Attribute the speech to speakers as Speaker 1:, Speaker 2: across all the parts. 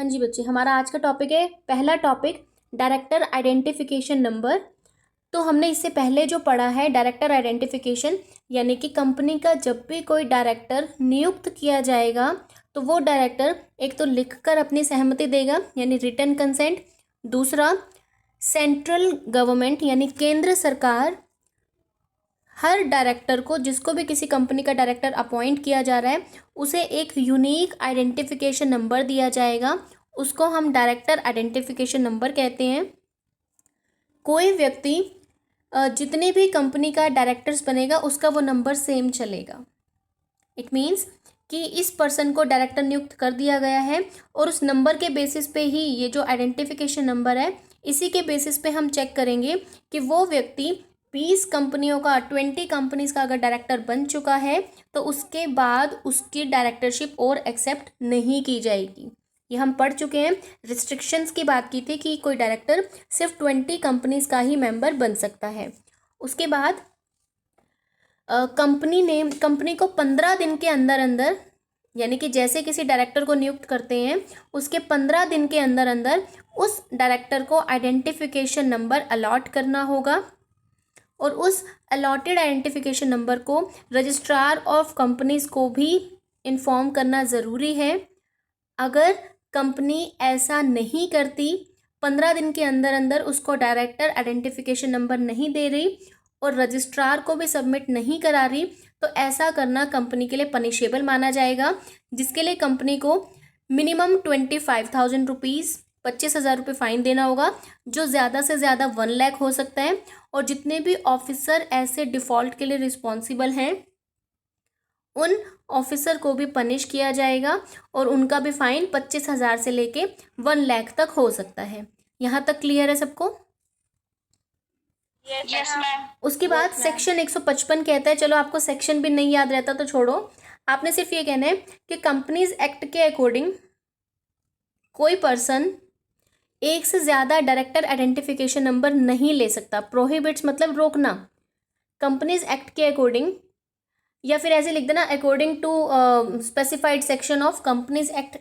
Speaker 1: हाँ जी बच्चे, हमारा आज का टॉपिक है, पहला टॉपिक डायरेक्टर आइडेंटिफिकेशन नंबर। तो हमने इससे पहले जो पढ़ा है डायरेक्टर आइडेंटिफिकेशन, यानी कि कंपनी का जब भी कोई डायरेक्टर नियुक्त किया जाएगा तो वो डायरेक्टर एक तो लिखकर अपनी सहमति देगा यानी रिटन कंसेंट। दूसरा, सेंट्रल गवर्नमेंट यानी केंद्र सरकार हर डायरेक्टर को, जिसको भी किसी कंपनी का डायरेक्टर अपॉइंट किया जा रहा है, उसे एक यूनिक आइडेंटिफिकेशन नंबर दिया जाएगा। उसको हम डायरेक्टर आइडेंटिफिकेशन नंबर कहते हैं। कोई व्यक्ति जितनी भी कंपनी का डायरेक्टर्स बनेगा उसका वो नंबर सेम चलेगा। इट मीन्स कि इस पर्सन को डायरेक्टर नियुक्त कर दिया गया है और उस नंबर के बेसिस पे ही ये जो आइडेंटिफिकेशन नंबर है, इसी के बेसिस पे हम चेक करेंगे कि वो व्यक्ति 20 कंपनियों का, 20 कंपनीज का अगर डायरेक्टर बन चुका है तो उसके बाद उसकी डायरेक्टरशिप और एक्सेप्ट नहीं की जाएगी। ये हम पढ़ चुके हैं। रिस्ट्रिक्शंस की बात की थी कि कोई डायरेक्टर सिर्फ 20 कंपनीज का ही मेंबर बन सकता है। उसके बाद कंपनी को 15 दिन के अंदर अंदर, यानी कि जैसे किसी डायरेक्टर को नियुक्त करते हैं उसके 15 दिन के अंदर अंदर उस डायरेक्टर को आइडेंटिफिकेशन नंबर अलॉट करना होगा और उस अलॉटेड आइडेंटिफिकेशन नंबर को रजिस्ट्रार ऑफ कंपनीज को भी इन्फॉर्म करना ज़रूरी है। अगर कंपनी ऐसा नहीं करती, 15 दिन के अंदर अंदर उसको डायरेक्टर आइडेंटिफिकेशन नंबर नहीं दे रही और रजिस्ट्रार को भी सबमिट नहीं करा रही, तो ऐसा करना कंपनी के लिए पनिशेबल माना जाएगा, जिसके लिए कंपनी को मिनिमम 25,000 रुपीज़, 25,000 रुपये फ़ाइन देना होगा, जो ज़्यादा से ज़्यादा 1 लाख हो सकता है। और जितने भी ऑफिसर ऐसे डिफ़ॉल्ट के लिए रिस्पॉन्सिबल हैं उन ऑफिसर को भी पनिश किया जाएगा और उनका भी फ़ाइन 25,000 से लेके 1 लाख तक हो सकता है। यहाँ तक क्लियर है सबको?
Speaker 2: Yes ma'am.
Speaker 1: उसके बाद सेक्शन 155 कहता है, चलो आपको सेक्शन भी नहीं याद रहता तो छोड़ो, आपने सिर्फ ये कहना है कि कंपनीज एक्ट के अकॉर्डिंग कोई पर्सन एक से ज़्यादा डायरेक्टर आइडेंटिफिकेशन नंबर नहीं ले सकता। प्रोहिबिट्स मतलब रोकना। कंपनीज एक्ट के अकॉर्डिंग, या फिर ऐसे लिख देना according to specified section of companies act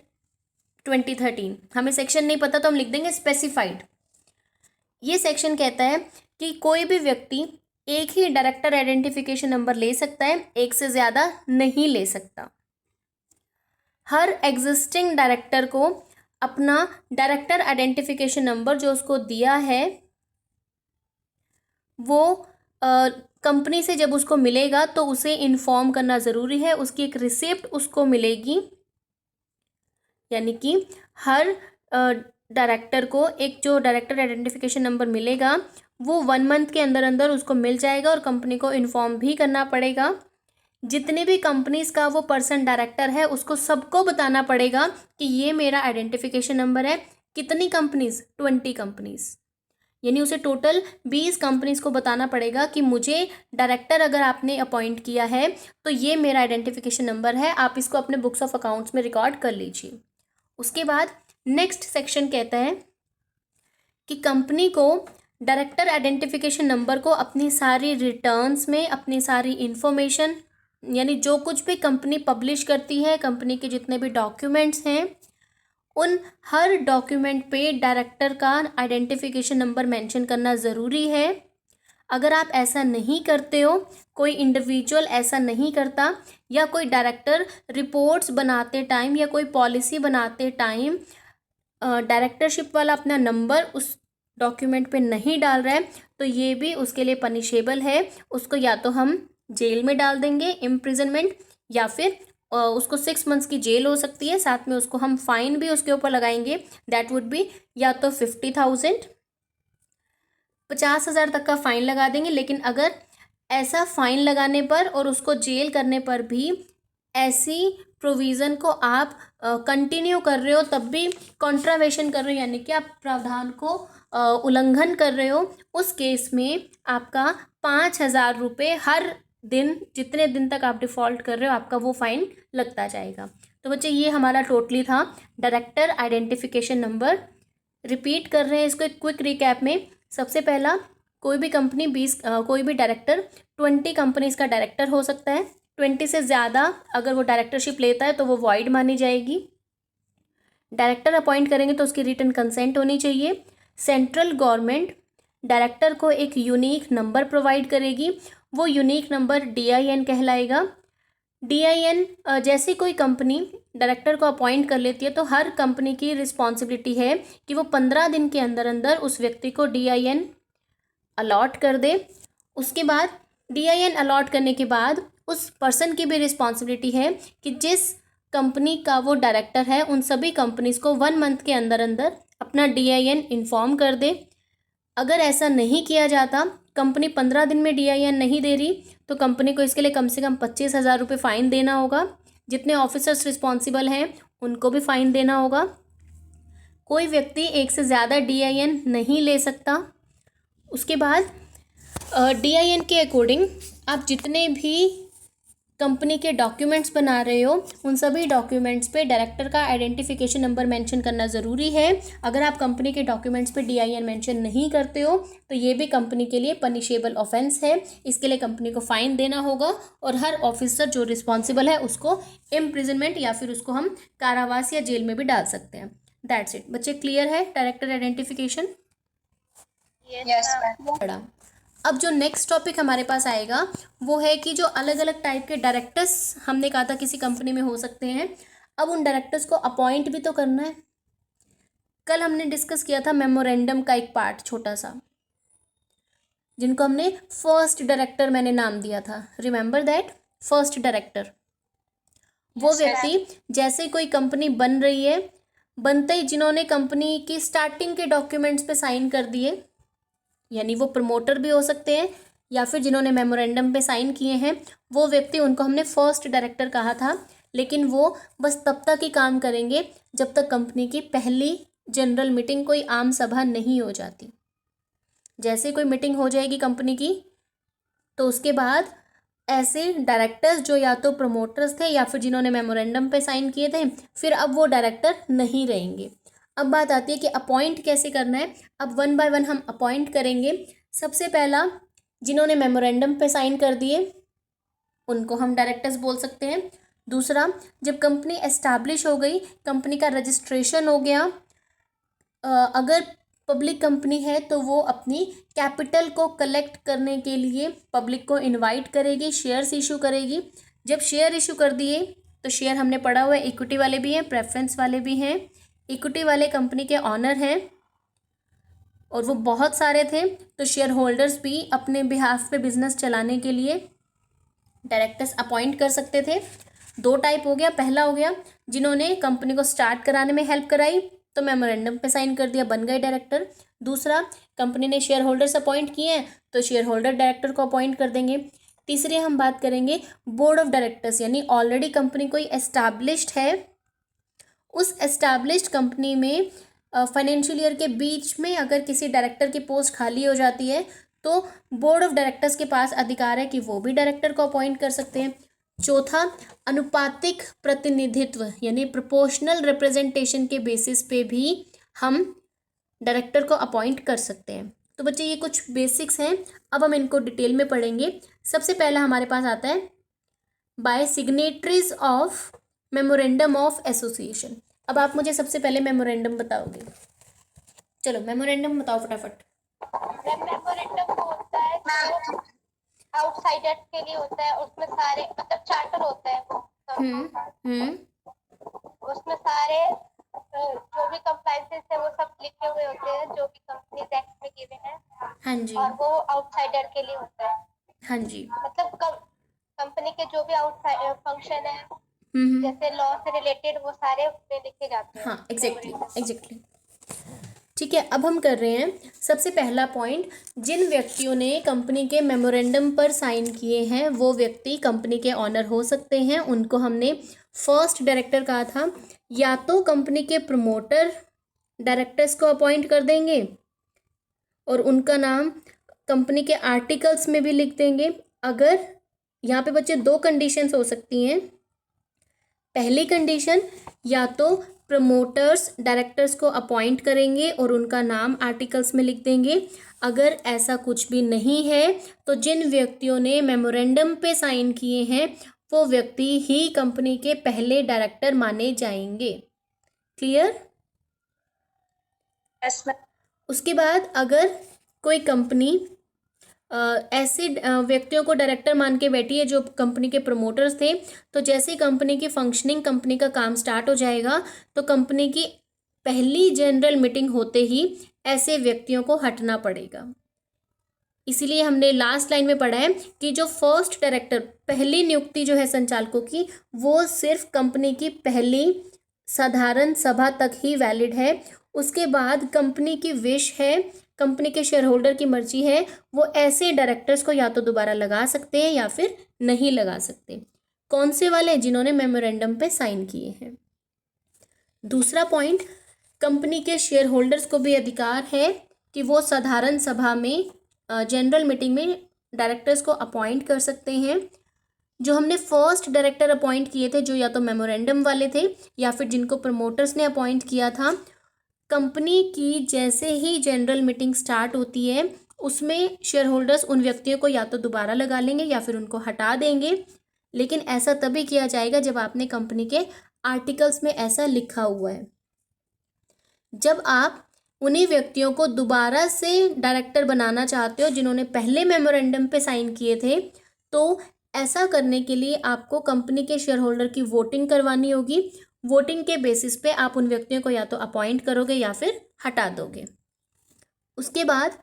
Speaker 1: 2013। हमें सेक्शन नहीं पता तो हम लिख देंगे स्पेसिफाइड। ये सेक्शन कहता है कि कोई भी व्यक्ति एक ही डायरेक्टर आइडेंटिफिकेशन नंबर ले सकता है, एक से ज़्यादा नहीं ले सकता। हर एग्जिस्टिंग डायरेक्टर को अपना डायरेक्टर आइडेंटिफिकेशन नंबर जो उसको दिया है वो कंपनी से जब उसको मिलेगा तो उसे इन्फॉर्म करना ज़रूरी है। उसकी एक रिसिप्ट उसको मिलेगी, यानी कि हर डायरेक्टर को एक जो डायरेक्टर आइडेंटिफिकेशन नंबर मिलेगा वो 1 मंथ के अंदर अंदर उसको मिल जाएगा और कंपनी को इन्फॉर्म भी करना पड़ेगा। जितनी भी कंपनीज का वो पर्सन डायरेक्टर है उसको सबको बताना पड़ेगा कि ये मेरा आइडेंटिफिकेशन नंबर है। कितनी कंपनीज? 20 कंपनीज, यानी उसे टोटल 20 कंपनीज को बताना पड़ेगा कि मुझे डायरेक्टर अगर आपने अपॉइंट किया है तो ये मेरा आइडेंटिफिकेशन नंबर है, आप इसको अपने बुक्स ऑफ अकाउंट्स में रिकॉर्ड कर लीजिए। उसके बाद नेक्स्ट सेक्शन कहता है कि कंपनी को डायरेक्टर आइडेंटिफिकेशन नंबर को अपनी सारी रिटर्न्स में, अपनी सारी इंफॉर्मेशन, यानी जो कुछ भी कंपनी पब्लिश करती है, कंपनी के जितने भी डॉक्यूमेंट्स हैं, उन हर डॉक्यूमेंट पे डायरेक्टर का आइडेंटिफिकेशन नंबर मेंशन करना ज़रूरी है। अगर आप ऐसा नहीं करते हो, कोई इंडिविजुअल ऐसा नहीं करता, या कोई डायरेक्टर रिपोर्ट्स बनाते टाइम या कोई पॉलिसी बनाते टाइम डायरेक्टरशिप वाला अपना नंबर उस डॉक्यूमेंट पे नहीं डाल रहा है, तो ये भी उसके लिए पनिशेबल है। उसको या तो हम जेल में डाल देंगे, इम्प्रिजनमेंट, या फिर उसको 6 मंथ्स की जेल हो सकती है, साथ में उसको हम फाइन भी उसके ऊपर लगाएंगे। दैट वुड बी या तो 50,000, 50,000 तक का फाइन लगा देंगे। लेकिन अगर ऐसा फाइन लगाने पर और उसको जेल करने पर भी ऐसी प्रोविज़न को आप कंटिन्यू कर रहे हो, तब भी कॉन्ट्रावेशन कर रहे हो, यानी कि आप प्रावधान को उल्लंघन कर रहे हो, उस केस में आपका 5,000 रुपये हर दिन, जितने दिन तक आप डिफ़ॉल्ट कर रहे हो, आपका वो फाइन लगता जाएगा। तो बच्चे, ये हमारा टोटली था डायरेक्टर आइडेंटिफिकेशन नंबर। रिपीट कर रहे हैं इसको एक क्विक रिकैप में। सबसे पहला, कोई भी कंपनी 20 कोई भी डायरेक्टर 20 कंपनीज का डायरेक्टर हो सकता है। 20 से ज़्यादा अगर वो डायरेक्टरशिप लेता है तो वो वॉइड मानी जाएगी। डायरेक्टर अपॉइंट करेंगे तो उसकी रिटन कंसेंट होनी चाहिए। सेंट्रल गवर्नमेंट डायरेक्टर को एक यूनिक नंबर प्रोवाइड करेगी, वो यूनिक नंबर DIN कहलाएगा। DIN जैसे कोई कंपनी डायरेक्टर को अपॉइंट कर लेती है तो हर कंपनी की रिस्पॉन्सिबिलिटी है कि वो 15 दिन के अंदर अंदर उस व्यक्ति को DIN अलॉट कर दे। उसके बाद DIN अलॉट करने के बाद उस पर्सन की भी रिस्पॉन्सिबिलिटी है कि जिस कंपनी का वो डायरेक्टर है उन सभी कंपनीज को 1 मंथ के अंदर अंदर अपना DIN इन्फॉर्म कर दे। अगर ऐसा नहीं किया जाता, कंपनी 15 दिन में DIN नहीं दे रही, तो कंपनी को इसके लिए कम से कम 25,000 रुपये फ़ाइन देना होगा। जितने ऑफिसर्स रिस्पॉन्सिबल हैं उनको भी फ़ाइन देना होगा। कोई व्यक्ति एक से ज़्यादा DIN नहीं ले सकता। उसके बाद DIN के अकॉर्डिंग आप जितने भी कंपनी के डॉक्यूमेंट्स बना रहे हो उन सभी डॉक्यूमेंट्स पे डायरेक्टर का आइडेंटिफिकेशन नंबर मेंशन करना ज़रूरी है। अगर आप कंपनी के डॉक्यूमेंट्स पे DIN मेंशन नहीं करते हो तो ये भी कंपनी के लिए पनिशेबल ऑफेंस है। इसके लिए कंपनी को फ़ाइन देना होगा और हर ऑफिसर जो रिस्पॉन्सिबल है उसको इम्प्रिजनमेंट या फिर उसको हम कारावास या जेल में भी डाल सकते हैं। That's it. बच्चे क्लियर है डायरेक्टर आइडेंटिफिकेशन?
Speaker 2: Yes ma'am.
Speaker 1: बड़ा अब जो नेक्स्ट टॉपिक हमारे पास आएगा वो है कि जो अलग अलग टाइप के डायरेक्टर्स हमने कहा था किसी कंपनी में हो सकते हैं, अब उन डायरेक्टर्स को अपॉइंट भी तो करना है। कल हमने डिस्कस किया था मेमोरेंडम का एक पार्ट छोटा सा, जिनको हमने फर्स्ट डायरेक्टर मैंने नाम दिया था। रिमेंबर दैट, फर्स्ट डायरेक्टर वो व्यक्ति जैसे कोई कंपनी बन रही है, बनते ही जिन्होंने कंपनी की स्टार्टिंग के डॉक्यूमेंट्स पे साइन कर दिए, यानी वो प्रमोटर भी हो सकते हैं या फिर जिन्होंने मेमोरेंडम पे साइन किए हैं वो व्यक्ति, उनको हमने फर्स्ट डायरेक्टर कहा था। लेकिन वो बस तब तक ही काम करेंगे जब तक कंपनी की पहली जनरल मीटिंग, कोई आम सभा नहीं हो जाती। जैसे कोई मीटिंग हो जाएगी कंपनी की तो उसके बाद ऐसे डायरेक्टर्स जो या तो प्रमोटर्स थे या फिर जिन्होंने मेमोरेंडम पे साइन किए थे, फिर अब वो डायरेक्टर नहीं रहेंगे। अब बात आती है कि अपॉइंट कैसे करना है। अब 1 बाय 1 हम अपॉइंट करेंगे। सबसे पहला, जिन्होंने मेमोरेंडम पे साइन कर दिए उनको हम डायरेक्टर्स बोल सकते हैं। दूसरा, जब कंपनी एस्टैब्लिश हो गई, कंपनी का रजिस्ट्रेशन हो गया, अगर पब्लिक कंपनी है तो वो अपनी कैपिटल को कलेक्ट करने के लिए पब्लिक को इनवाइट करेगी, शेयर्स इशू करेगी। जब शेयर इशू कर दिए तो शेयर हमने पढ़ा हुआ है, इक्विटी वाले भी हैं, प्रेफरेंस वाले भी हैं। इक्विटी वाले कंपनी के ऑनर हैं और वो बहुत सारे थे, तो शेयर होल्डर्स भी अपने बिहाफ पे बिजनेस चलाने के लिए डायरेक्टर्स अपॉइंट कर सकते थे। 2 टाइप हो गया। पहला हो गया जिन्होंने कंपनी को स्टार्ट कराने में हेल्प कराई तो मेमोरेंडम पे साइन कर दिया, बन गए डायरेक्टर। दूसरा, कंपनी ने शेयर होल्डर्स अपॉइंट किए हैं तो शेयर होल्डर डायरेक्टर को अपॉइंट कर देंगे। तीसरी हम बात करेंगे बोर्ड ऑफ डायरेक्टर्स, यानी ऑलरेडी कंपनी कोई एस्टैब्लिश्ड है, उस एस्टैब्लिश्ड कंपनी में फाइनेंशियल ईयर के बीच में अगर किसी डायरेक्टर की पोस्ट खाली हो जाती है तो बोर्ड ऑफ डायरेक्टर्स के पास अधिकार है कि वो भी डायरेक्टर को अपॉइंट कर सकते हैं। चौथा, अनुपातिक प्रतिनिधित्व यानी प्रोपोर्शनल रिप्रेजेंटेशन के बेसिस पे भी हम डायरेक्टर को अपॉइंट कर सकते हैं। तो बच्चे ये कुछ बेसिक्स हैं, अब हम इनको डिटेल में पढ़ेंगे। सबसे पहला हमारे पास आता है by signatories of memorandum of association. अब आप मुझे सबसे पहले मेमोरेंडम बताओगे। चलो मेमोरेंडम बताओ फटाफट।
Speaker 2: मेमोरेंडम वो होता है जो आउटसाइडर्स के लिए होता है, उसमें सारे मतलब चार्टर होता है वो। उसमें सारे जो भी कंप्लायंसेस है वो सब लिखे हुए होते हैं जो भी कंपनी एक्ट में गिवन है।
Speaker 1: हाँ जी।
Speaker 2: और वो आउटसाइडर के लिए होता है।
Speaker 1: हाँ जी।
Speaker 2: मतलब कंपनी के जो भी आउटसाइड फंक्शन है जैसे लॉ से रिलेटेड वो सारे उसमें लिखे जाते हैं।
Speaker 1: हाँ, एग्जैक्टली। ठीक है, अब हम कर रहे हैं सबसे पहला पॉइंट, जिन व्यक्तियों ने कंपनी के मेमोरेंडम पर साइन किए हैं वो व्यक्ति कंपनी के ऑनर हो सकते हैं। उनको हमने फर्स्ट डायरेक्टर कहा था। या तो कंपनी के प्रमोटर डायरेक्टर्स को अपॉइंट कर देंगे और उनका नाम कंपनी के आर्टिकल्स में भी लिख देंगे। अगर यहाँ पे बच्चे 2 कंडीशंस हो सकती हैं। पहली कंडीशन, या तो प्रमोटर्स डायरेक्टर्स को अपॉइंट करेंगे और उनका नाम आर्टिकल्स में लिख देंगे। अगर ऐसा कुछ भी नहीं है तो जिन व्यक्तियों ने मेमोरेंडम पे साइन किए हैं वो व्यक्ति ही कंपनी के पहले डायरेक्टर माने जाएंगे। क्लियर?
Speaker 2: Yes ma'am.
Speaker 1: उसके बाद अगर कोई कंपनी ऐसे व्यक्तियों को डायरेक्टर मान के बैठी है जो कंपनी के प्रमोटर्स थे, तो जैसे ही कंपनी की फंक्शनिंग, कंपनी का काम स्टार्ट हो जाएगा, तो कंपनी की पहली जनरल मीटिंग होते ही ऐसे व्यक्तियों को हटना पड़ेगा। इसीलिए हमने लास्ट लाइन में पढ़ा है कि जो फर्स्ट डायरेक्टर, पहली नियुक्ति जो है संचालकों की, वो सिर्फ कंपनी की पहली साधारण सभा तक ही वैलिड है। उसके बाद कंपनी की विश है, कंपनी के शेयर होल्डर की मर्जी है, वो ऐसे डायरेक्टर्स को या तो दोबारा लगा सकते हैं या फिर नहीं लगा सकते। कौन से वाले? जिन्होंने मेमोरेंडम पे साइन किए हैं। दूसरा पॉइंट, कंपनी के शेयर होल्डर्स को भी अधिकार है कि वो साधारण सभा में, जनरल मीटिंग में डायरेक्टर्स को अपॉइंट कर सकते हैं। जो हमने फर्स्ट डायरेक्टर अपॉइंट किए थे, जो या तो मेमोरेंडम वाले थे या फिर जिनको प्रमोटर्स ने अपॉइंट किया था, कंपनी की जैसे ही जनरल मीटिंग स्टार्ट होती है, उसमें शेयर होल्डर्स उन व्यक्तियों को या तो दोबारा लगा लेंगे या फिर उनको हटा देंगे। लेकिन ऐसा तभी किया जाएगा जब आपने कंपनी के आर्टिकल्स में ऐसा लिखा हुआ है। जब आप उन्हीं व्यक्तियों को दोबारा से डायरेक्टर बनाना चाहते हो जिन्होंने पहले मेमोरेंडम पे साइन किए थे, तो ऐसा करने के लिए आपको कंपनी के शेयर होल्डर की वोटिंग करवानी होगी। वोटिंग के बेसिस पे आप उन व्यक्तियों को या तो अपॉइंट करोगे या फिर हटा दोगे। उसके बाद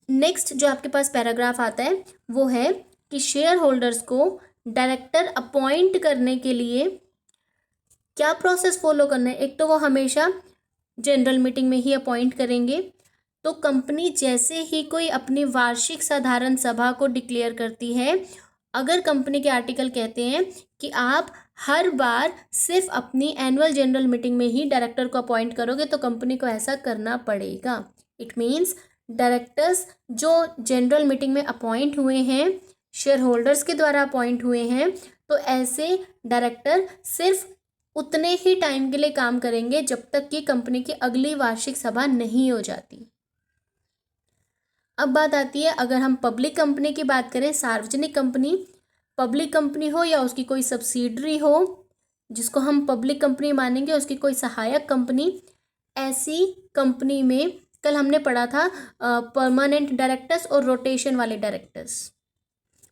Speaker 1: नेक्स्ट जो आपके पास पैराग्राफ आता है वो है कि शेयर होल्डर्स को डायरेक्टर अपॉइंट करने के लिए क्या प्रोसेस फॉलो करना है। एक तो वो हमेशा जनरल मीटिंग में ही अपॉइंट करेंगे। तो कंपनी जैसे ही कोई अपनी वार्षिक साधारण सभा को डिक्लेयर करती है, अगर कंपनी के आर्टिकल कहते हैं कि आप हर बार सिर्फ अपनी एनुअल जनरल मीटिंग में ही डायरेक्टर को अपॉइंट करोगे, तो कंपनी को ऐसा करना पड़ेगा। इट मीन्स डायरेक्टर्स जो जनरल मीटिंग में अपॉइंट हुए हैं, शेयर होल्डर्स के द्वारा अपॉइंट हुए हैं, तो ऐसे डायरेक्टर सिर्फ उतने ही टाइम के लिए काम करेंगे जब तक कि कंपनी की अगली वार्षिक सभा नहीं हो जाती। अब बात आती है, अगर हम पब्लिक कंपनी की बात करें, सार्वजनिक कंपनी, पब्लिक कंपनी हो या उसकी कोई सब्सिडरी हो जिसको हम पब्लिक कंपनी मानेंगे, उसकी कोई सहायक कंपनी, ऐसी कंपनी में कल हमने पढ़ा था परमानेंट डायरेक्टर्स और रोटेशन वाले डायरेक्टर्स।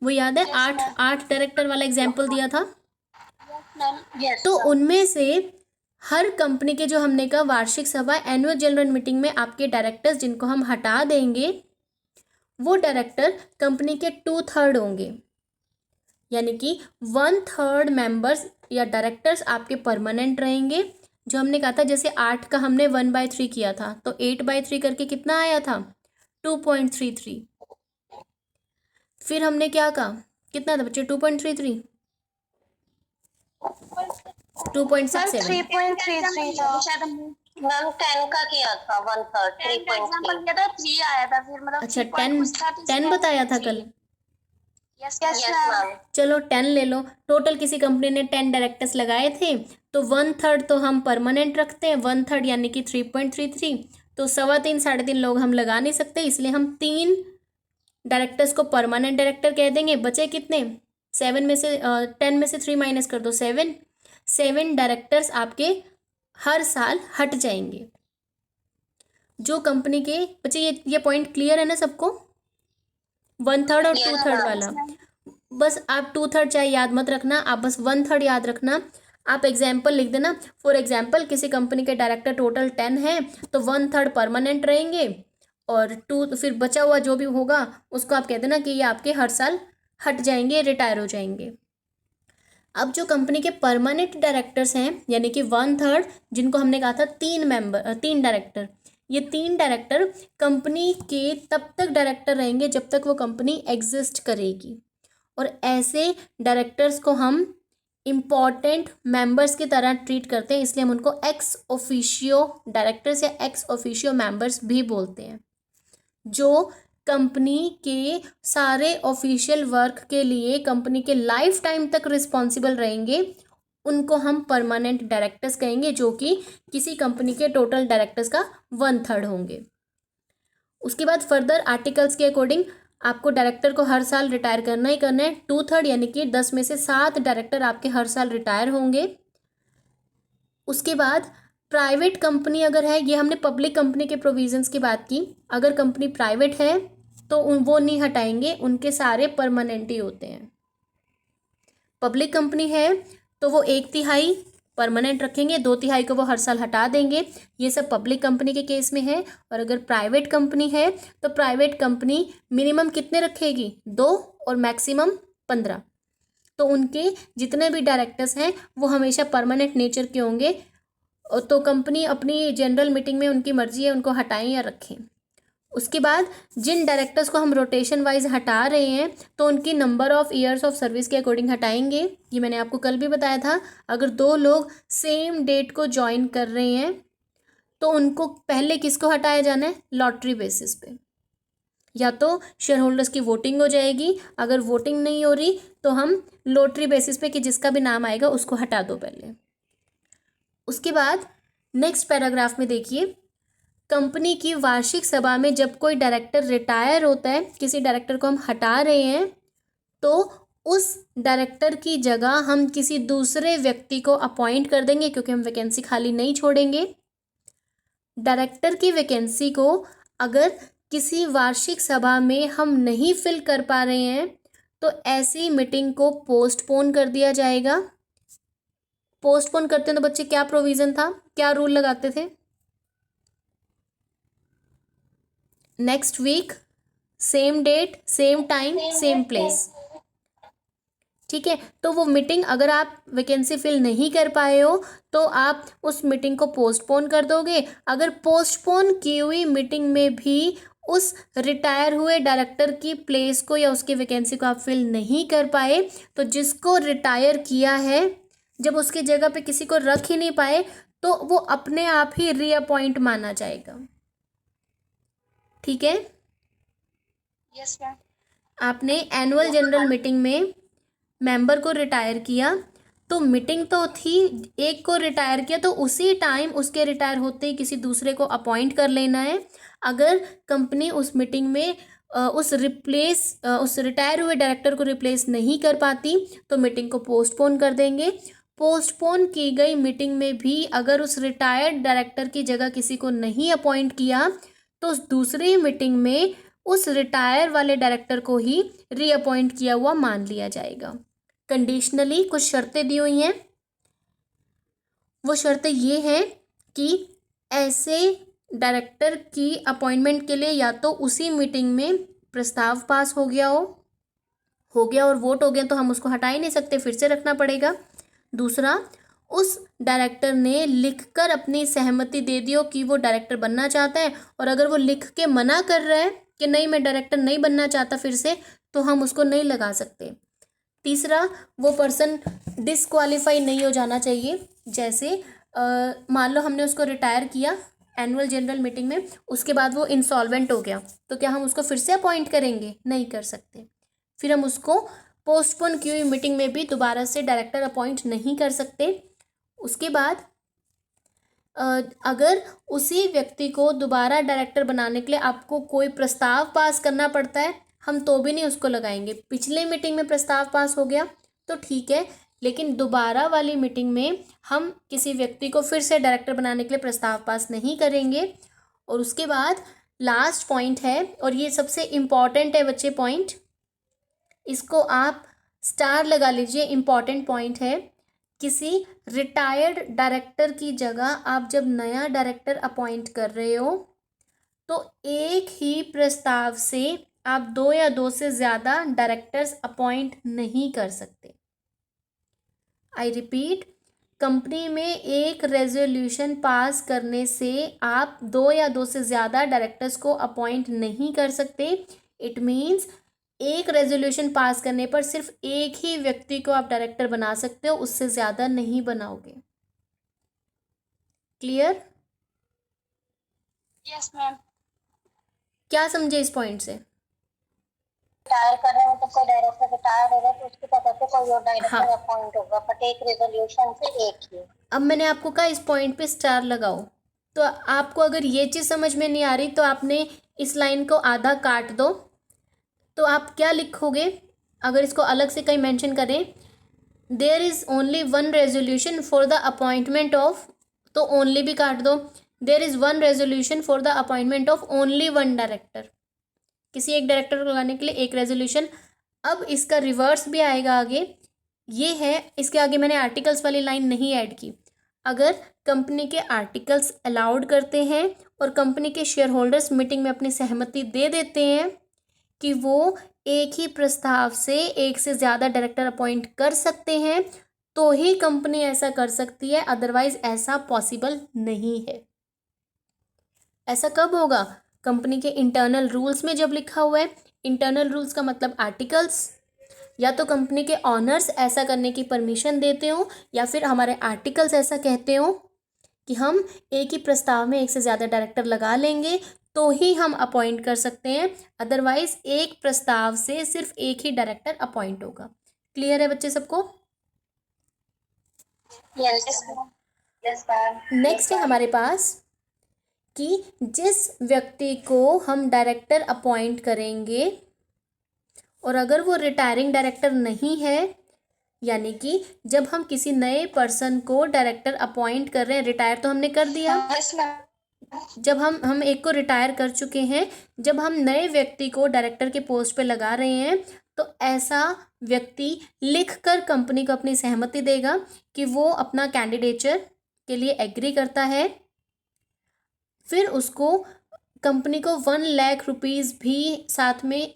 Speaker 1: वो याद है? आठ डायरेक्टर वाला एग्जाम्पल दिया था। तो उनमें से हर कंपनी के जो हमने कहा वार्षिक सभा, एनुअल जनरल मीटिंग में आपके डायरेक्टर्स जिनको हम हटा देंगे, वो डायरेक्टर कंपनी के 2/3 होंगे। यानी कि 1/3 मेंबर्स या डायरेक्टर्स आपके परमानेंट रहेंगे। जो हमने कहा था, जैसे 8 का हमने 1/3 किया था, तो 8/3 करके कितना आया था? 2.33। फिर हमने क्या कहा, कितना था बच्चे? 2.33, 2.67।
Speaker 2: 3.33 मैम 10 का किया था, 1/3 3.3 किया था, 3 आया था फिर, मतलब
Speaker 1: अच्छा, 10 बताया था कल।
Speaker 2: Yes ma'am.
Speaker 1: चलो 10 ले लो। टोटल किसी कंपनी ने 10 डायरेक्टर्स लगाए थे, तो 1/3 तो हम परमानेंट रखते हैं, 1/3 यानी कि 3.33। तो 3.25 3.5 लोग हम लगा नहीं सकते, इसलिए हम 3 डायरेक्टर्स को परमानेंट डायरेक्टर कह देंगे। बचे कितने? 7 में से 10 में से 3 माइनस कर दो, 7 डायरेक्टर्स आपके हर साल हट जाएंगे। जो कंपनी के बच्चे, ये पॉइंट क्लियर है ना सबको? 1/3 और 2/3 वाला। बस आप 2/3 चाहे याद मत रखना, आप बस 1/3 याद रखना। आप एग्जाम्पल लिख देना। फॉर एग्जाम्पल, किसी कंपनी के डायरेक्टर टोटल 10 हैं, तो 1/3 परमानेंट रहेंगे और 2 फिर बचा हुआ जो भी होगा उसको आप कह देना कि ये आपके हर साल हट जाएंगे, रिटायर हो जाएंगे। अब जो कंपनी के परमानेंट डायरेक्टर्स हैं, यानी कि 1/3, जिनको हमने कहा था 3 डायरेक्टर, ये 3 डायरेक्टर कंपनी के तब तक डायरेक्टर रहेंगे जब तक वो कंपनी एग्जिस्ट करेगी। और ऐसे डायरेक्टर्स को हम इम्पॉर्टेंट मेंबर्स की तरह ट्रीट करते हैं, इसलिए हम उनको एक्स ऑफिशियो डायरेक्टर्स या एक्स ऑफिशियो मेंबर्स भी बोलते हैं। जो कंपनी के सारे ऑफिशियल वर्क के लिए कंपनी के लाइफ टाइम तक रिस्पॉन्सिबल रहेंगे, उनको हम परमानेंट डायरेक्टर्स कहेंगे, जो कि किसी कंपनी के टोटल डायरेक्टर्स का 1/3 होंगे। उसके बाद फर्दर आर्टिकल्स के अकॉर्डिंग आपको डायरेक्टर को हर साल रिटायर करना ही करना है। 2/3 यानी कि 10 में से 7 डायरेक्टर आपके हर साल रिटायर होंगे। उसके बाद प्राइवेट कंपनी अगर है, ये हमने पब्लिक कंपनी के प्रोविजंस की बात की, अगर कंपनी प्राइवेट है तो वो नहीं हटाएंगे, उनके सारे परमानेंट ही होते हैं। पब्लिक कंपनी है तो वो 1/3 परमानेंट रखेंगे, 2/3 को वो हर साल हटा देंगे। ये सब पब्लिक कंपनी के केस में है। और अगर प्राइवेट कंपनी है तो प्राइवेट कंपनी मिनिमम कितने रखेगी, 2 और मैक्सिमम 15। तो उनके जितने भी डायरेक्टर्स हैं वो हमेशा परमानेंट नेचर के होंगे। तो कंपनी अपनी जनरल मीटिंग में उनकी मर्जी है उनको हटाएं या रखें। उसके बाद जिन डायरेक्टर्स को हम रोटेशन वाइज हटा रहे हैं तो उनकी number of years of service के अकॉर्डिंग हटाएंगे। ये मैंने आपको कल भी बताया था। अगर 2 लोग सेम डेट को ज्वाइन कर रहे हैं तो उनको पहले किसको हटाया जाना है, लॉटरी बेसिस पे। या तो शेयर होल्डर्स की वोटिंग हो जाएगी, अगर वोटिंग नहीं हो रही तो हम लॉटरी बेसिस पे कि जिसका भी नाम आएगा उसको हटा दो पहले। उसके बाद नेक्स्ट पैराग्राफ में देखिए, कंपनी की वार्षिक सभा में जब कोई डायरेक्टर रिटायर होता है, किसी डायरेक्टर को हम हटा रहे हैं, तो उस डायरेक्टर की जगह हम किसी दूसरे व्यक्ति को अपॉइंट कर देंगे, क्योंकि हम वैकेंसी खाली नहीं छोड़ेंगे। डायरेक्टर की वैकेंसी को अगर किसी वार्षिक सभा में हम नहीं फिल कर पा रहे हैं तो ऐसी मीटिंग को पोस्टपोन कर दिया जाएगा। पोस्टपोन करते हैं तो बच्चे क्या प्रोविजन था, क्या रूल लगाते थे, next week, same date, same time, same place. ठीक है, तो वो मीटिंग अगर आप वैकेंसी फिल नहीं कर पाए हो तो आप उस मीटिंग को पोस्टपोन कर दोगे। अगर पोस्टपोन की हुई मीटिंग में भी उस रिटायर हुए डायरेक्टर की प्लेस को या उसकी वैकेंसी को आप फिल नहीं कर पाए तो जिसको रिटायर किया है, जब उसकी जगह पे किसी को रख ही नहीं पाए तो वो अपने आप ही रीअपॉइंट माना जाएगा। ठीक है,
Speaker 2: यस मैम।
Speaker 1: आपने एनुअल जनरल मीटिंग में मेंबर को रिटायर किया तो मीटिंग तो थी, एक को रिटायर किया तो उसी टाइम उसके रिटायर होते ही किसी दूसरे को अपॉइंट कर लेना है। अगर कंपनी उस मीटिंग में उस रिटायर हुए डायरेक्टर को रिप्लेस नहीं कर पाती तो मीटिंग को पोस्टपोन कर देंगे। पोस्टपोन की गई मीटिंग में भी अगर उस रिटायर्ड डायरेक्टर की जगह किसी को नहीं अपॉइंट किया तो उस दूसरी मीटिंग में उस रिटायर वाले डायरेक्टर को ही रीअपॉइंट किया हुआ मान लिया जाएगा। कंडीशनली कुछ शर्तें दी हुई हैं। वो शर्तें ये हैं कि ऐसे डायरेक्टर की अपॉइंटमेंट के लिए या तो उसी मीटिंग में प्रस्ताव पास हो गया और वोट हो गया तो हम उसको हटा ही नहीं सकते, फिर से रखना पड़ेगा। दूसरा, उस डायरेक्टर ने लिखकर अपनी सहमति दे दी हो कि वो डायरेक्टर बनना चाहता है, और अगर वो लिख के मना कर रहा है कि नहीं मैं डायरेक्टर नहीं बनना चाहता फिर से, तो हम उसको नहीं लगा सकते। तीसरा, वो पर्सन डिसक्वालीफाई नहीं हो जाना चाहिए। जैसे मान लो हमने उसको रिटायर किया एनुअल जनरल मीटिंग में, उसके बाद वो इंसॉल्वेंट हो गया तो क्या हम उसको फिर से अपॉइंट करेंगे, नहीं कर सकते। फिर हम उसको पोस्टपोन की हुई मीटिंग में भी दोबारा से डायरेक्टर अपॉइंट नहीं कर सकते। उसके बाद अगर उसी व्यक्ति को दोबारा डायरेक्टर बनाने के लिए आपको कोई प्रस्ताव पास करना पड़ता है, हम तो भी नहीं उसको लगाएंगे। पिछले मीटिंग में प्रस्ताव पास हो गया तो ठीक है, लेकिन दोबारा वाली मीटिंग में हम किसी व्यक्ति को फिर से डायरेक्टर बनाने के लिए प्रस्ताव पास नहीं करेंगे। और उसके बाद लास्ट पॉइंट है, और ये सबसे इम्पॉर्टेंट है बच्चे पॉइंट, इसको आप स्टार लगा लीजिए, इम्पॉर्टेंट पॉइंट है। किसी रिटायर्ड डायरेक्टर की जगह आप जब नया डायरेक्टर अपॉइंट कर रहे हो तो एक ही प्रस्ताव से आप 2 या 2 से ज़्यादा डायरेक्टर्स अपॉइंट नहीं कर सकते। आई रिपीट, कंपनी में एक रेजोल्यूशन पास करने से आप 2 या 2 से ज़्यादा डायरेक्टर्स को अपॉइंट नहीं कर सकते। इट मीन्स एक रेजोल्यूशन पास करने पर सिर्फ एक ही व्यक्ति को आप डायरेक्टर बना सकते हो, उससे ज़्यादा नहीं बनाओगे। क्लियर?
Speaker 2: Yes ma'am.
Speaker 1: क्या समझे इस पॉइंट से?
Speaker 2: रिटायर कर रहे हैं तो कोई डायरेक्टर रिटायर हो गया तो उसकी तरफ से कोई और डायरेक्टर अपॉइंट होगा, बट एक रेजोल्यूशन से एक ही।
Speaker 1: अब मैंने आपको कहा इस पॉइंट पे स्टार लगाओ, तो आपको अगर ये चीज़ समझ में नहीं आ रही तो आपने इस लाइन को आधा काट दो, तो आप क्या लिखोगे अगर इसको अलग से कहीं मेंशन करें, there is only one resolution for the appointment of तो ओनली भी काट दो। There is one resolution for the appointment of only one director, किसी एक डायरेक्टर को लगाने के लिए एक रेजोल्यूशन। अब इसका रिवर्स भी आएगा आगे, ये है, इसके आगे मैंने आर्टिकल्स वाली लाइन नहीं ऐड की। अगर कंपनी के आर्टिकल्स अलाउड करते हैं और कंपनी के शेयर होल्डर्स मीटिंग में अपनी सहमति दे देते हैं कि वो एक ही प्रस्ताव से एक से ज़्यादा डायरेक्टर अपॉइंट कर सकते हैं, तो ही कंपनी ऐसा कर सकती है, अदरवाइज ऐसा पॉसिबल नहीं है। ऐसा कब होगा? कंपनी के इंटरनल रूल्स में जब लिखा हुआ है। इंटरनल रूल्स का मतलब आर्टिकल्स, या तो कंपनी के ऑनर्स ऐसा करने की परमिशन देते हो, या फिर हमारे आर्टिकल्स ऐसा कहते हो कि हम एक ही प्रस्ताव में एक से ज़्यादा डायरेक्टर लगा लेंगे तो ही हम अपॉइंट कर सकते हैं, अदरवाइज एक प्रस्ताव से सिर्फ एक ही डायरेक्टर अपॉइंट होगा। क्लियर है बच्चे सबको?
Speaker 2: Yes ma'am.
Speaker 1: नेक्स्ट है हमारे पास कि जिस व्यक्ति को हम डायरेक्टर अपॉइंट करेंगे और अगर वो रिटायरिंग डायरेक्टर नहीं है, यानी कि जब हम किसी नए पर्सन को डायरेक्टर अपॉइंट कर रहे हैं, रिटायर तो हमने कर दिया,
Speaker 2: यस मैम।
Speaker 1: जब हम एक को रिटायर कर चुके हैं, जब हम नए व्यक्ति को डायरेक्टर के पोस्ट पे लगा रहे हैं, तो ऐसा व्यक्ति लिखकर कंपनी को अपनी सहमति देगा कि वो अपना कैंडिडेचर के लिए एग्री करता है। फिर उसको कंपनी को 1,00,000 रुपीज़ भी साथ में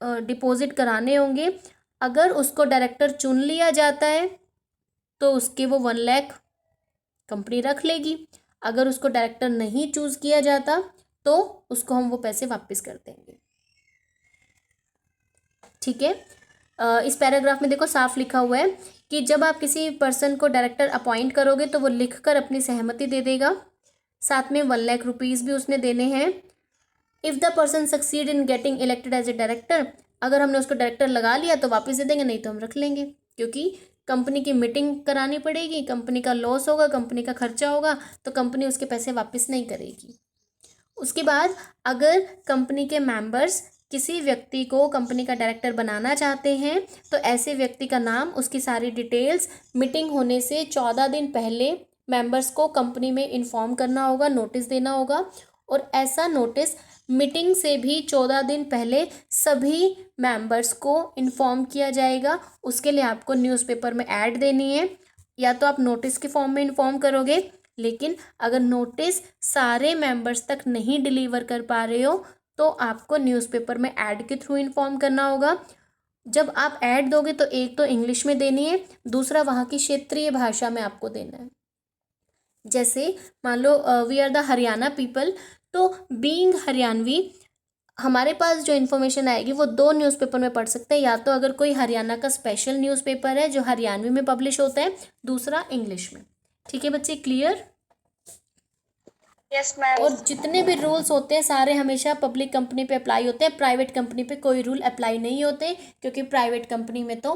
Speaker 1: डिपॉजिट कराने होंगे। अगर उसको डायरेक्टर चुन लिया जाता है तो उसके वो 1,00,000 कंपनी रख लेगी। अगर उसको डायरेक्टर नहीं चूज़ किया जाता तो उसको हम वो पैसे वापस कर देंगे। ठीक है। इस पैराग्राफ में देखो साफ लिखा हुआ है कि जब आप किसी पर्सन को डायरेक्टर अपॉइंट करोगे तो वो लिखकर अपनी सहमति दे देगा, साथ में 1,00,000 रुपीज़ भी उसने देने हैं। If the person succeed in getting elected as a director, अगर हमने उसको डायरेक्टर लगा लिया तो वापस दे देंगे, नहीं तो हम रख लेंगे, क्योंकि कंपनी की मीटिंग करानी पड़ेगी, कंपनी का लॉस होगा, कंपनी का खर्चा होगा, तो कंपनी उसके पैसे वापस नहीं करेगी। उसके बाद अगर कंपनी के मेंबर्स किसी व्यक्ति को कंपनी का डायरेक्टर बनाना चाहते हैं तो ऐसे व्यक्ति का नाम, उसकी सारी डिटेल्स मीटिंग होने से 14 दिन पहले मेंबर्स को कंपनी में इन्फॉर्म करना होगा, नोटिस देना होगा। और ऐसा नोटिस मीटिंग से भी 14 दिन पहले सभी मेंबर्स को इन्फॉर्म किया जाएगा। उसके लिए आपको न्यूज़पेपर में ऐड देनी है, या तो आप नोटिस के फॉर्म में इन्फॉर्म करोगे, लेकिन अगर नोटिस सारे मेंबर्स तक नहीं डिलीवर कर पा रहे हो तो आपको न्यूज़पेपर में ऐड के थ्रू इन्फॉर्म करना होगा। जब आप ऐड दोगे तो एक तो इंग्लिश में देनी है, दूसरा वहाँ की क्षेत्रीय भाषा में आपको देना है। जैसे मान लो we are the Haryana people, तो बीइंग हरियाणवी हमारे पास जो इन्फॉर्मेशन आएगी वो 2 न्यूज़पेपर में पढ़ सकते हैं, या तो अगर कोई हरियाणा का स्पेशल न्यूज़पेपर है जो हरियाणवी में पब्लिश होता है, दूसरा इंग्लिश में। ठीक है बच्चे, क्लियर?
Speaker 2: Yes ma'am.
Speaker 1: और जितने भी रूल्स होते हैं सारे हमेशा पब्लिक कंपनी पे अप्लाई होते हैं, प्राइवेट कंपनी पे कोई रूल अप्लाई नहीं होते, क्योंकि प्राइवेट कंपनी में तो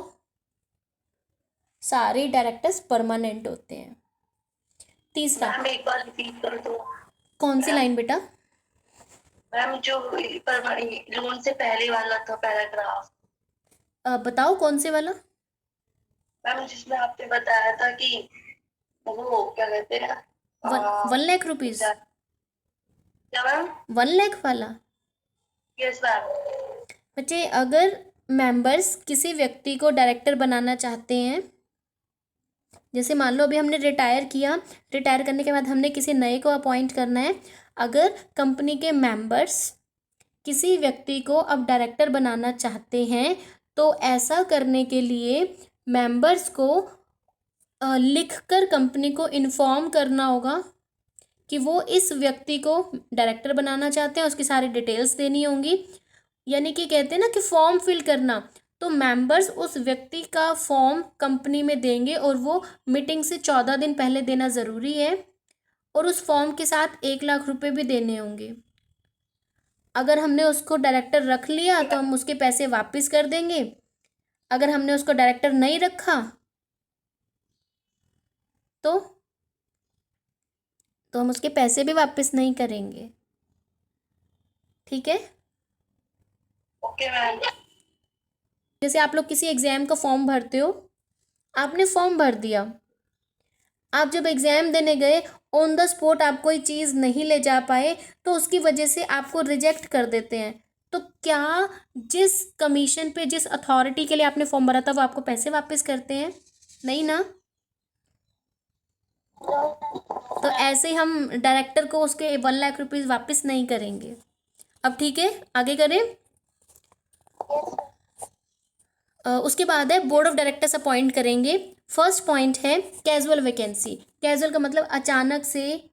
Speaker 1: सारे डायरेक्टर्स परमानेंट होते हैं। तीसरा,
Speaker 2: मैम एक बार रिपीट कर दो।
Speaker 1: कौन सी लाइन बेटा?
Speaker 2: मैम जो लोन से पहले वाला था पैराग्राफ,
Speaker 1: बताओ कौन से वाला?
Speaker 2: मैम जिसमें आपने बताया था कि वो क्या कहते हैं
Speaker 1: 1,00,000 रुपीज़,
Speaker 2: क्या मैम?
Speaker 1: 1,00,000 वाला।
Speaker 2: Yes ma'am.
Speaker 1: बच्चे अगर मेंबर्स किसी व्यक्ति को डायरेक्टर बनाना चाहते हैं, जैसे मान लो अभी हमने रिटायर किया, रिटायर करने के बाद हमने किसी नए को अपॉइंट करना है, अगर कंपनी के मेंबर्स किसी व्यक्ति को अब डायरेक्टर बनाना चाहते हैं तो ऐसा करने के लिए मेंबर्स को लिखकर कंपनी को इन्फॉर्म करना होगा कि वो इस व्यक्ति को डायरेक्टर बनाना चाहते हैं, उसकी सारी डिटेल्स देनी होंगी। यानी कि कहते हैं ना कि फॉर्म फिल करना, तो मेंबर्स उस व्यक्ति का फॉर्म कंपनी में देंगे और वो मीटिंग से 14 दिन पहले देना ज़रूरी है, और उस फॉर्म के साथ 1,00,000 रुपये भी देने होंगे। अगर हमने उसको डायरेक्टर रख लिया तो हम उसके पैसे वापस कर देंगे, अगर हमने उसको डायरेक्टर नहीं रखा तो हम उसके पैसे भी वापस नहीं करेंगे। ठीक है?
Speaker 2: Okay ma'am.
Speaker 1: जैसे आप लोग किसी एग्ज़ाम का फॉर्म भरते हो, आपने फॉर्म भर दिया, आप जब एग्ज़ाम देने गए, ऑन द स्पॉट आप कोई चीज़ नहीं ले जा पाए, तो उसकी वजह से आपको रिजेक्ट कर देते हैं। तो क्या जिस कमीशन पे, जिस अथॉरिटी के लिए आपने फॉर्म भरा था, वो आपको पैसे वापस करते हैं? नहीं ना। तो ऐसे ही हम डायरेक्टर को उसके 1 लाख रुपीज़ वापस नहीं करेंगे। अब ठीक है, आगे करें। उसके बाद है बोर्ड ऑफ डायरेक्टर्स अपॉइंट करेंगे। फर्स्ट पॉइंट है कैजुअल वैकेंसी। कैजुअल का मतलब अचानक से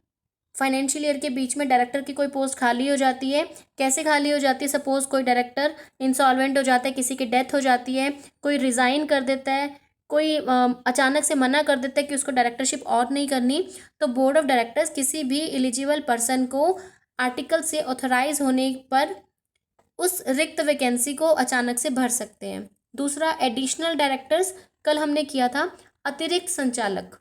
Speaker 1: फाइनेंशियल ईयर के बीच में डायरेक्टर की कोई पोस्ट खाली हो जाती है। कैसे खाली हो जाती है? सपोज कोई डायरेक्टर इंसॉल्वेंट हो जाता है, किसी की डेथ हो जाती है, कोई रिज़ाइन कर देता है, कोई अचानक से मना कर देता है कि उसको डायरेक्टरशिप और नहीं करनी, तो बोर्ड ऑफ डायरेक्टर्स किसी भी एलिजिबल पर्सन को आर्टिकल से ऑथराइज होने पर उस रिक्त वैकेंसी को अचानक से भर सकते हैं। दूसरा एडिशनल डायरेक्टर्स, कल हमने किया था अतिरिक्त संचालक।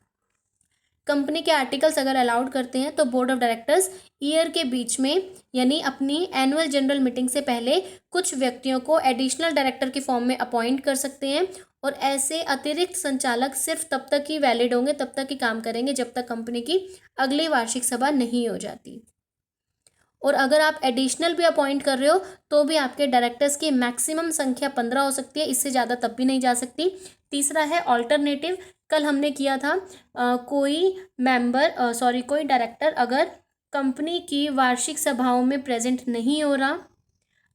Speaker 1: कंपनी के आर्टिकल्स अगर अलाउड करते हैं तो बोर्ड ऑफ डायरेक्टर्स ईयर के बीच में, यानी अपनी एनुअल जनरल मीटिंग से पहले, कुछ व्यक्तियों को एडिशनल डायरेक्टर के फॉर्म में अपॉइंट कर सकते हैं। और ऐसे अतिरिक्त संचालक सिर्फ तब तक ही वैलिड होंगे, तब तक ही काम करेंगे जब तक कंपनी की अगली वार्षिक सभा नहीं हो जाती। और अगर आप एडिशनल भी अपॉइंट कर रहे हो तो भी आपके डायरेक्टर्स की मैक्सिमम संख्या 15 हो सकती है, इससे ज़्यादा तब भी नहीं जा सकती। तीसरा है ऑल्टरनेटिव। कल हमने किया था कोई डायरेक्टर अगर कंपनी की वार्षिक सभाओं में प्रेजेंट नहीं हो रहा,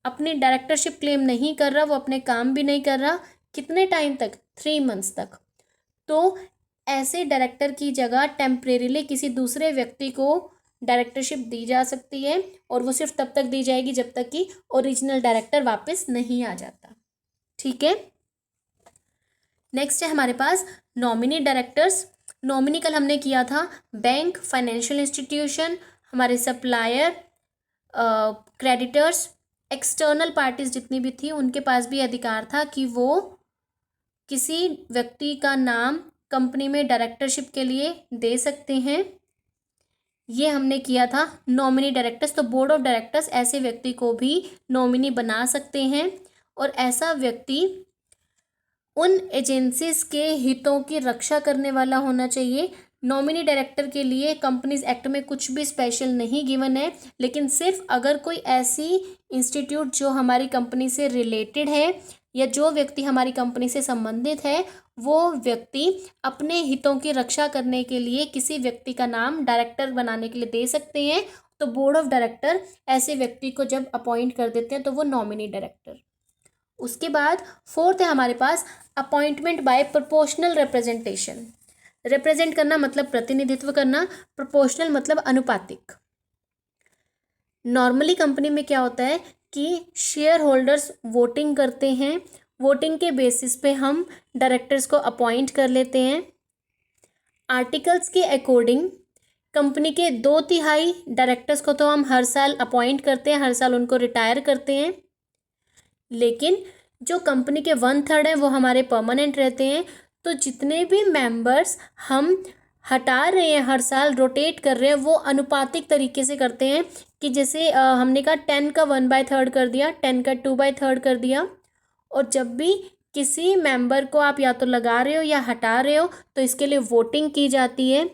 Speaker 1: अपनी डायरेक्टरशिप क्लेम नहीं कर रहा, वो अपने काम भी नहीं कर रहा, कितने टाइम तक? 3 मंथ्स तक, तो ऐसे डायरेक्टर की जगह टेम्परेरीली किसी दूसरे व्यक्ति को डायरेक्टरशिप दी जा सकती है, और वो सिर्फ तब तक दी जाएगी जब तक कि ओरिजिनल डायरेक्टर वापस नहीं आ जाता। ठीक है। नेक्स्ट है हमारे पास नॉमिनी डायरेक्टर्स। नॉमिनी कल हमने किया था बैंक, फाइनेंशियल इंस्टीट्यूशन, हमारे सप्लायर, क्रेडिटर्स, एक्सटर्नल पार्टीज जितनी भी थी, उनके पास भी अधिकार था कि वो किसी व्यक्ति का नाम कंपनी में डायरेक्टरशिप के लिए दे सकते हैं। ये हमने किया था नॉमिनी डायरेक्टर्स। तो बोर्ड ऑफ डायरेक्टर्स ऐसे व्यक्ति को भी नॉमिनी बना सकते हैं, और ऐसा व्यक्ति उन एजेंसीज के हितों की रक्षा करने वाला होना चाहिए। नॉमिनी डायरेक्टर के लिए कंपनीज एक्ट में कुछ भी स्पेशल नहीं गिवन है, लेकिन सिर्फ अगर कोई ऐसी इंस्टीट्यूट जो हमारी कंपनी से रिलेटेड है, या जो व्यक्ति हमारी कंपनी से संबंधित है, वो व्यक्ति अपने हितों की रक्षा करने के लिए किसी व्यक्ति का नाम डायरेक्टर बनाने के लिए दे सकते हैं। तो बोर्ड ऑफ डायरेक्टर ऐसे व्यक्ति को जब अपॉइंट कर देते हैं तो वो नॉमिनी डायरेक्टर। उसके बाद फोर्थ है हमारे पास appointment by proportional representation. Represent करना मतलब प्रतिनिधित्व करना, प्रोपोर्शनल मतलब अनुपातिक। नॉर्मली कंपनी में क्या होता है कि शेयर होल्डर्स वोटिंग करते हैं, वोटिंग के बेसिस पे हम डायरेक्टर्स को अपॉइंट कर लेते हैं। आर्टिकल्स के अकॉर्डिंग कंपनी के 2/3 डायरेक्टर्स को तो हम हर साल अपॉइंट करते हैं, हर साल उनको रिटायर करते हैं, लेकिन जो कंपनी के 1/3 हैं वो हमारे परमानेंट रहते हैं। तो जितने भी मेंबर्स हम हटा रहे हैं, हर साल रोटेट कर रहे हैं, वो अनुपातिक तरीके से करते हैं कि जैसे हमने कहा 10 का 1/3 कर दिया, 10 का 2/3 कर दिया। और जब भी किसी मेंबर को आप या तो लगा रहे हो या हटा रहे हो तो इसके लिए वोटिंग की जाती है।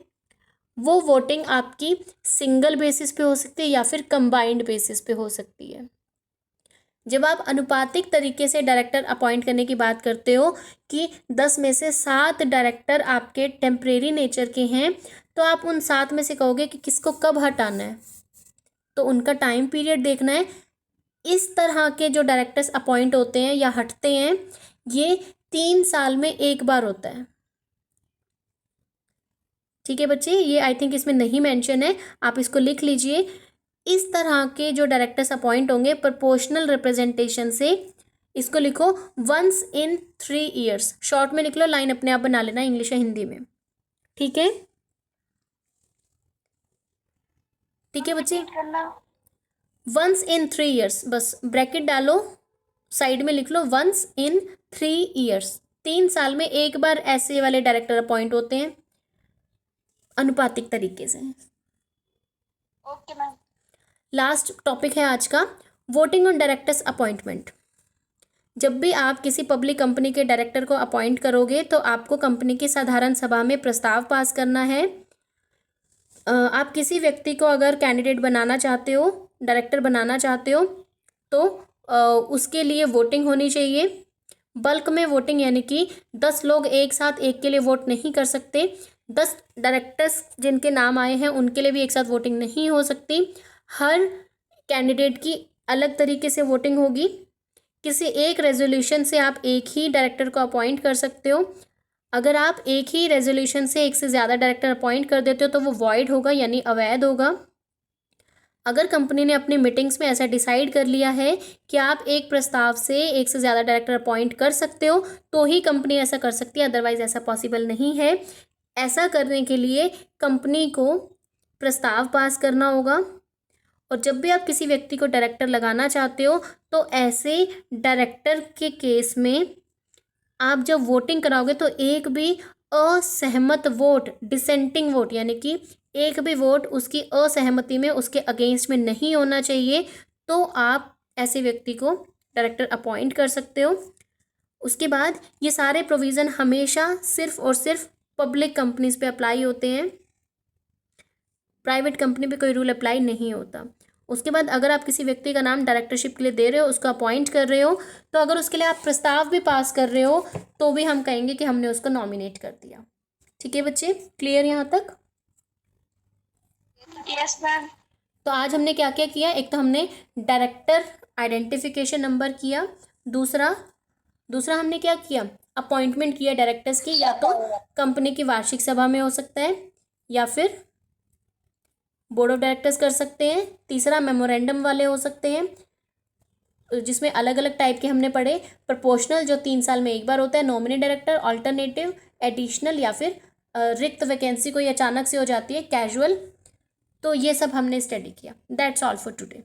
Speaker 1: वो वोटिंग आपकी सिंगल बेसिस पे हो सकती है या फिर कंबाइंड बेसिस पे हो सकती है। जब आप अनुपातिक तरीके से डायरेक्टर अपॉइंट करने की बात करते हो कि 10 में से 7 डायरेक्टर आपके टेम्परेरी नेचर के हैं, तो आप उन 7 में से कहोगे कि किसको कब हटाना है, तो उनका टाइम पीरियड देखना है। इस तरह के जो डायरेक्टर्स अपॉइंट होते हैं या हटते हैं, ये 3 साल में एक बार होता है। ठीक है बच्चे, ये आई थिंक इसमें नहीं मेंशन है, आप इसको लिख लीजिए। इस तरह के जो डायरेक्टर्स अपॉइंट होंगे प्रोपोर्शनल रिप्रेजेंटेशन से, इसको लिखो 1 in 3 years। शॉर्ट में लिख लो, लाइन अपने आप बना लेना इंग्लिश या हिंदी में। ठीक है, ठीक है बच्चे। 1 in 3 years, बस ब्रैकेट डालो, साइड में लिख लो 1 in 3 years। 3 साल में एक बार ऐसे वाले डायरेक्टर अपॉइंट होते हैं अनुपातिक तरीके से।
Speaker 2: Okay ma'am.
Speaker 1: लास्ट टॉपिक है आज का, वोटिंग ऑन डायरेक्टर्स अपॉइंटमेंट। जब भी आप किसी पब्लिक कंपनी के डायरेक्टर को अपॉइंट करोगे तो आपको कंपनी की साधारण सभा में प्रस्ताव पास करना है। आप किसी व्यक्ति को अगर कैंडिडेट बनाना चाहते हो, डायरेक्टर बनाना चाहते हो, तो उसके लिए वोटिंग होनी चाहिए। बल्क में वोटिंग यानी कि 10 लोग एक साथ एक के लिए वोट नहीं कर सकते। 10 डायरेक्टर्स जिनके नाम आए हैं उनके लिए भी एक साथ वोटिंग नहीं हो सकती। हर कैंडिडेट की अलग तरीके से वोटिंग होगी। किसी एक रेजोल्यूशन से आप एक ही डायरेक्टर को अपॉइंट कर सकते हो। अगर आप एक ही रेजोल्यूशन से एक से ज़्यादा डायरेक्टर अपॉइंट कर देते हो तो वो वॉइड होगा यानी अवैध होगा। अगर कंपनी ने अपनी मीटिंग्स में ऐसा डिसाइड कर लिया है कि आप एक प्रस्ताव से एक से ज़्यादा डायरेक्टर अपॉइंट कर सकते हो तो ही कंपनी ऐसा कर सकती है, अदरवाइज़ ऐसा पॉसिबल नहीं है। ऐसा करने के लिए कंपनी को प्रस्ताव पास करना होगा। और जब भी आप किसी व्यक्ति को डायरेक्टर लगाना चाहते हो तो ऐसे डायरेक्टर के केस में आप जब वोटिंग कराओगे तो एक भी असहमत वोट, डिसेंटिंग वोट यानी कि एक भी वोट उसकी असहमति में, उसके अगेंस्ट में नहीं होना चाहिए, तो आप ऐसे व्यक्ति को डायरेक्टर अपॉइंट कर सकते हो। उसके बाद ये सारे प्रोविज़न हमेशा सिर्फ और सिर्फ पब्लिक कंपनीज पे अप्लाई होते हैं, प्राइवेट कंपनी पे कोई रूल अप्लाई नहीं होता। उसके बाद अगर आप किसी व्यक्ति का नाम डायरेक्टरशिप के लिए दे रहे हो, उसको अपॉइंट कर रहे हो, तो अगर उसके लिए आप प्रस्ताव भी पास कर रहे हो तो भी हम कहेंगे कि हमने उसको नॉमिनेट कर दिया। ठीक है बच्चे, क्लियर यहाँ तक?
Speaker 2: Yes ma'am.
Speaker 1: तो आज हमने क्या क्या किया? एक तो हमने डायरेक्टर आइडेंटिफिकेशन नंबर किया। दूसरा हमने क्या किया? अपॉइंटमेंट किया डायरेक्टर्स की, या तो कंपनी की वार्षिक सभा में हो सकता है या फिर बोर्ड ऑफ डायरेक्टर्स कर सकते हैं। तीसरा मेमोरेंडम वाले हो सकते हैं जिसमें अलग अलग टाइप के हमने पढ़े। प्रोपोर्शनल जो 3 साल में एक बार होता है, नॉमिनी डायरेक्टर, अल्टरनेटिव, एडिशनल या फिर रिक्त वैकेंसी कोई अचानक से हो जाती है, कैजुअल। तो ये सब हमने स्टडी किया। That's all for today.